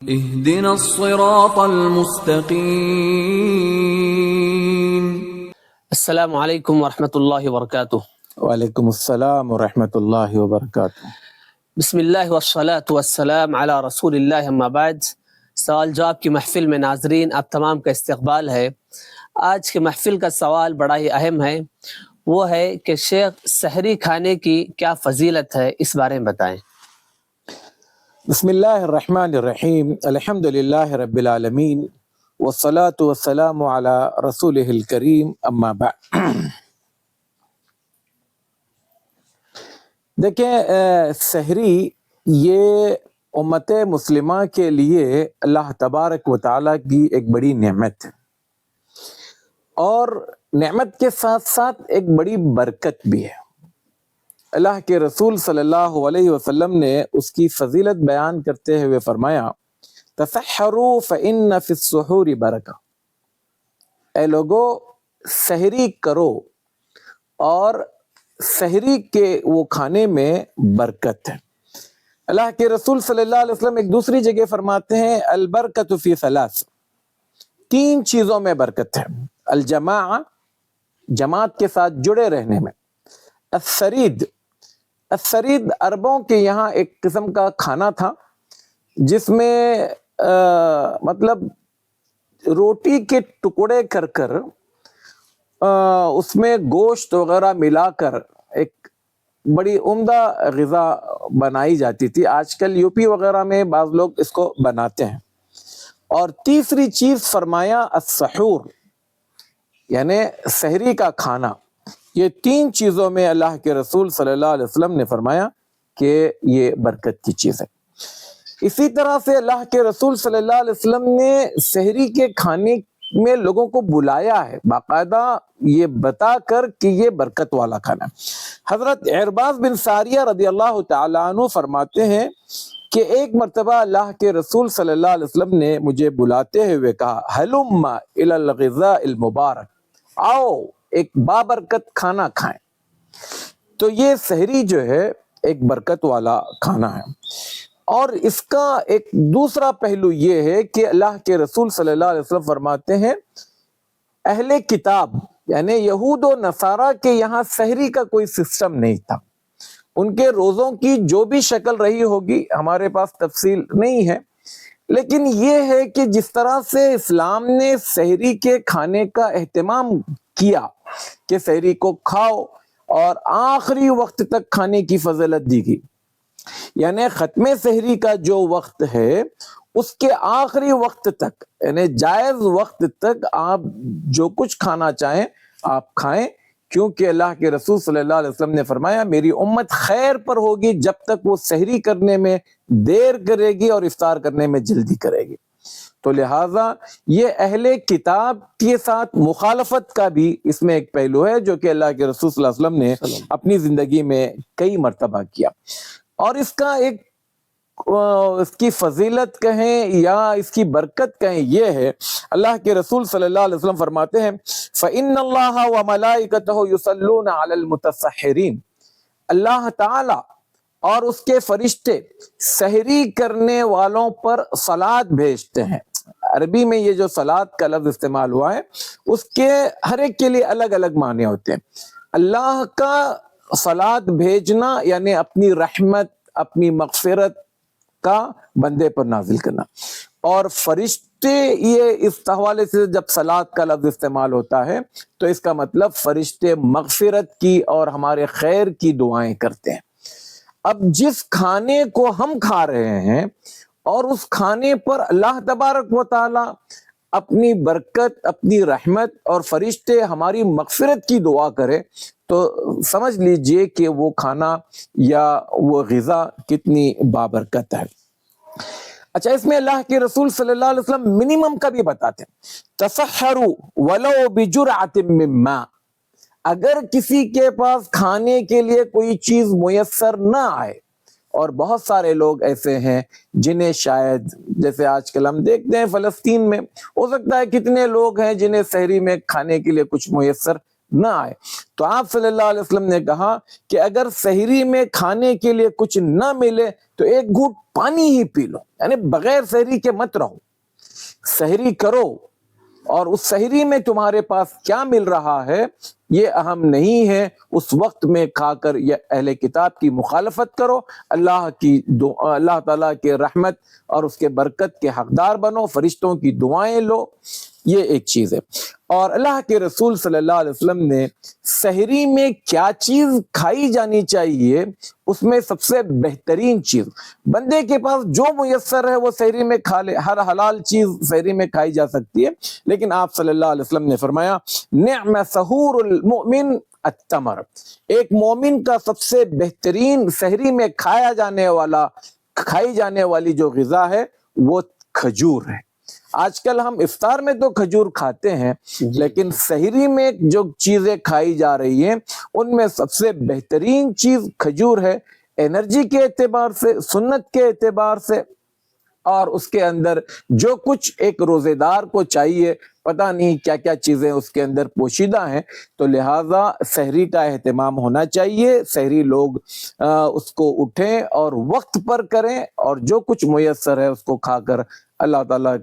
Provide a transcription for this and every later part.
اهدنا الصراط المستقیم۔ السلام علیکم ورحمۃ اللہ وبرکاتہ۔ وعلیکم السلام ورحمۃ اللہ وبرکاتہ۔ بسم اللہ والصلاة والسلام علی رسول اللہ، اما بعد۔ سوال جواب کی محفل میں ناظرین آپ تمام کا استقبال ہے۔ آج کے محفل کا سوال بڑا ہی اہم ہے، وہ ہے کہ شیخ سحری کھانے کی کیا فضیلت ہے، اس بارے میں بتائیں۔ بسم اللہ الرحمن الرحیم، الحمد للہ رب العالمین، والصلاة والسلام علی رسولہ الکریم، اما بعد۔ دیکھیں، سحری یہ امت مسلمہ کے لیے اللہ تبارک و تعالیٰ کی ایک بڑی نعمت ہے، اور نعمت کے ساتھ ساتھ ایک بڑی برکت بھی ہے۔ اللہ کے رسول صلی اللہ علیہ وسلم نے اس کی فضیلت بیان کرتے ہوئے فرمایا، تسحروا فإن فی السحور برکہ، اے لوگو سحری کرو اور سحری کے وہ کھانے میں برکت ہے۔ اللہ کے رسول صلی اللہ علیہ وسلم ایک دوسری جگہ فرماتے ہیں، البرکۃ فی ثلاث، تین چیزوں میں برکت ہے، الجماع، جماعت کے ساتھ جڑے رہنے میں، الثرید، الثرید عربوں کے یہاں ایک قسم کا کھانا تھا جس میں مطلب روٹی کے ٹکڑے کر کر اس میں گوشت وغیرہ ملا کر ایک بڑی عمدہ غذا بنائی جاتی تھی۔ آج کل یو پی وغیرہ میں بعض لوگ اس کو بناتے ہیں۔ اور تیسری چیز فرمایا السحور، یعنی سحری کا کھانا۔ یہ تین چیزوں میں اللہ کے رسول صلی اللہ علیہ وسلم نے فرمایا کہ یہ برکت کی چیز ہے۔ اسی طرح سے اللہ کے رسول صلی اللہ علیہ وسلم نے سحری کے کھانے میں لوگوں کو بلایا ہے، باقاعدہ یہ بتا کر کہ یہ برکت والا کھانا ہے۔ حضرت عرباض بن ساریہ رضی اللہ تعالیٰ عنہ فرماتے ہیں کہ ایک مرتبہ اللہ کے رسول صلی اللہ علیہ وسلم نے مجھے بلاتے ہوئے کہا، ہلم الی الغذاء المبارک، آؤ ایک بابرکت کھانا کھائیں۔ تو یہ سحری جو ہے ایک برکت والا کھانا ہے۔ اور اس کا ایک دوسرا پہلو یہ ہے کہ اللہ کے رسول صلی اللہ علیہ وسلم فرماتے ہیں، اہل کتاب یعنی یہود و نصارہ کے یہاں سحری کا کوئی سسٹم نہیں تھا۔ ان کے روزوں کی جو بھی شکل رہی ہوگی، ہمارے پاس تفصیل نہیں ہے، لیکن یہ ہے کہ جس طرح سے اسلام نے سحری کے کھانے کا اہتمام کیا کہ سحری کو کھاؤ اور آخری وقت تک کھانے کی فضیلت دی گئی، یعنی ختم سحری کا جو وقت ہے اس کے آخری وقت تک، یعنی جائز وقت تک آپ جو کچھ کھانا چاہیں آپ کھائیں، کیونکہ اللہ کے رسول صلی اللہ علیہ وسلم نے فرمایا، میری امت خیر پر ہوگی جب تک وہ سحری کرنے میں دیر کرے گی اور افطار کرنے میں جلدی کرے گی۔ تو لہٰذا یہ اہل کتاب کے ساتھ مخالفت کا بھی اس میں ایک پہلو ہے، جو کہ اللہ کے رسول صلی اللہ علیہ وسلم نے اپنی زندگی میں کئی مرتبہ کیا۔ اور اس کا ایک اس کی فضیلت کہیں یا اس کی برکت کہیں یہ ہے، اللہ کے رسول صلی اللہ علیہ وسلم فرماتے ہیں، فَإِنَّ اللَّهَ وَمَلَائِكَتَهُ يُصَلُّونَ عَلَى الْمُتَسَحِّرِينَ، اللہ تعالی اور اس کے فرشتے سحری کرنے والوں پر صلات بھیجتے ہیں۔ عربی میں یہ جو صلات کا لفظ استعمال ہوا ہے، اس کے ہر ایک کے لیے الگ الگ معنی ہوتے ہیں۔ اللہ کا صلات بھیجنا یعنی اپنی رحمت، اپنی مغفرت کا بندے پر نازل کرنا، اور فرشتے یہ اس حوالے سے جب صلات کا لفظ استعمال ہوتا ہے تو اس کا مطلب فرشتے مغفرت کی اور ہمارے خیر کی دعائیں کرتے ہیں۔ اب جس کھانے کو ہم کھا رہے ہیں اور اس کھانے پر اللہ تبارک و تعالی اپنی برکت، اپنی رحمت اور فرشتے ہماری مغفرت کی دعا کرے، تو سمجھ لیجئے کہ وہ کھانا یا وہ غذا کتنی بابرکت ہے۔ اچھا، اس میں اللہ کے رسول صلی اللہ علیہ وسلم منیمم کا بھی بتاتے ہیں، تسحروا ولو بجرعۃ من ماء، اگر کسی کے پاس کھانے کے لیے کوئی چیز میسر نہ آئے، اور بہت سارے لوگ ایسے ہیں جنہیں شاید، جیسے آج کل ہم دیکھتے ہیں فلسطین میں، ہو سکتا ہے کتنے لوگ ہیں جنہیں سحری میں کھانے کے لیے کچھ میسر نہ آئے. تو آپ صلی اللہ علیہ وسلم نے کہا کہ اگر سحری میں کھانے کے لیے کچھ نہ ملے تو ایک گھونٹ پانی ہی پی لو, یعنی بغیر سحری کے مت رہو, سحری کرو اور اس سحری میں تمہارے پاس کیا مل رہا ہے یہ اہم نہیں ہے, اس وقت میں کھا کر یا اہل کتاب کی مخالفت کرو, اللہ تعالیٰ کے رحمت اور اس کے برکت کے حقدار بنو, فرشتوں کی دعائیں لو, یہ ایک چیز ہے. اور اللہ کے رسول صلی اللہ علیہ وسلم نے سحری میں کیا چیز کھائی جانی چاہیے, اس میں سب سے بہترین چیز, بندے کے پاس جو میسر ہے وہ سحری میں کھا لے, ہر حلال چیز سحری میں کھائی جا سکتی ہے, لیکن آپ صلی اللہ علیہ وسلم نے فرمایا نعم سحور المؤمن التمر, ایک مومن کا سب سے بہترین سحری میں کھائی جانے والی جو غذا ہے وہ کھجور ہے. آج کل ہم افطار میں تو کھجور کھاتے ہیں, لیکن سحری میں جو چیزیں کھائی جا رہی ہیں ان میں سب سے بہترین چیز کھجور ہے, انرجی کے اعتبار سے, سنت کے اعتبار سے, اور اس کے اندر جو کچھ ایک روزے دار کو چاہیے, پتہ نہیں کیا کیا چیزیں اس کے اندر پوشیدہ ہیں. تو لہٰذا سحری کا اہتمام ہونا چاہیے, سحری لوگ اس کو اٹھیں اور وقت پر کریں, اور جو کچھ میسر ہے اس کو کھا کر اللہ تعالیٰ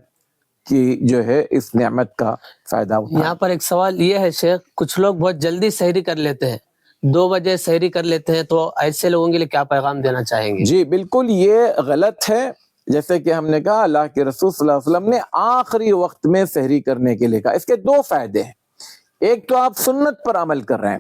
کی جو ہے اس نعمت کا فائدہ اٹھائیں. یہاں پر ایک سوال یہ ہے شیخ, کچھ لوگ بہت جلدی سحری کر لیتے ہیں, 2 بجے سحری کر لیتے ہیں, تو ایسے لوگوں کے لیے کیا پیغام دینا چاہیں گے؟ جی بالکل یہ غلط ہے. جیسے کہ ہم نے کہا اللہ کے رسول صلی اللہ علیہ وسلم نے آخری وقت میں سحری کرنے کے لیے کہا. اس کے 2 فائدے ہیں, ایک تو آپ سنت پر عمل کر رہے ہیں,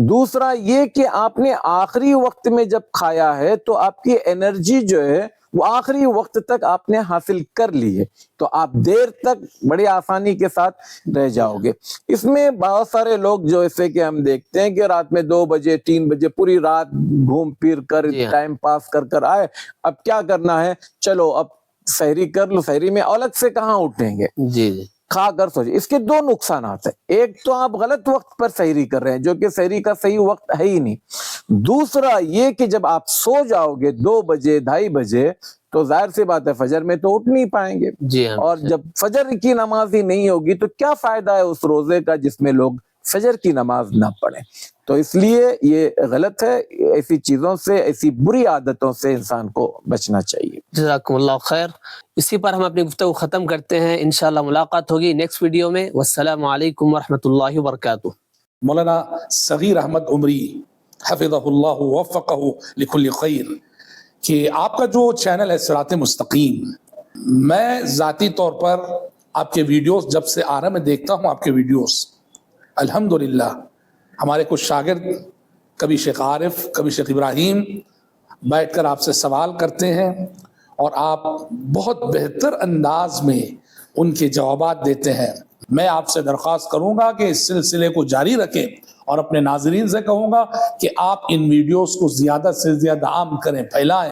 دوسرا یہ کہ آپ نے آخری وقت میں جب کھایا ہے تو آپ کی انرجی جو ہے وہ آخری وقت تک آپ نے حاصل کر لی ہے, تو آپ دیر تک بڑی آسانی کے ساتھ رہ جاؤ گے. اس میں بہت سارے لوگ جو ایسے کہ ہم دیکھتے ہیں کہ رات میں 2 بجے 3 بجے پوری رات گھوم پھر کر ٹائم پاس کر آئے, اب کیا کرنا ہے, چلو اب سحری کر لو, سحری میں الگ سے کہاں اٹھیں گے, جی جی کھا کر سوچے. اس کے 2 نقصانات ہیں, ایک تو آپ غلط وقت پر سحری کر رہے ہیں جو کہ سحری کا صحیح وقت ہے ہی نہیں, دوسرا یہ کہ جب آپ سو جاؤ گے 2 بجے 2:30 بجے تو ظاہر سی بات ہے فجر میں تو اٹھ نہیں پائیں گے, جی ہاں, اور جب فجر کی نماز ہی نہیں ہوگی تو کیا فائدہ ہے اس روزے کا جس میں لوگ فجر کی نماز نہ پڑھیں. تو اس لیے یہ غلط ہے, ایسی چیزوں سے, ایسی بری عادتوں سے انسان کو بچنا چاہیے. جزاکم اللہ خیر. اسی پر ہم اپنی گفتگو ختم کرتے ہیں, انشاءاللہ ملاقات ہوگی نیکسٹ ویڈیو میں. والسلام علیکم ورحمۃ اللہ وبرکاتہ. مولانا صغیر احمد عمری حفظہ اللہ ووفقہ لکل خیر کہ آپ کا جو چینل ہے صراط مستقیم, میں ذاتی طور پر آپ کے ویڈیوز جب سے آ رہا میں دیکھتا ہوں آپ کے ویڈیوز, الحمدللہ ہمارے کچھ شاگرد, کبھی شیخ عارف کبھی شیخ ابراہیم, بیٹھ کر آپ سے سوال کرتے ہیں اور آپ بہت بہتر انداز میں ان کے جوابات دیتے ہیں. میں آپ سے درخواست کروں گا کہ اس سلسلے کو جاری رکھیں, اور اپنے ناظرین سے کہوں گا کہ آپ ان ویڈیوز کو زیادہ سے زیادہ عام کریں, پھیلائیں.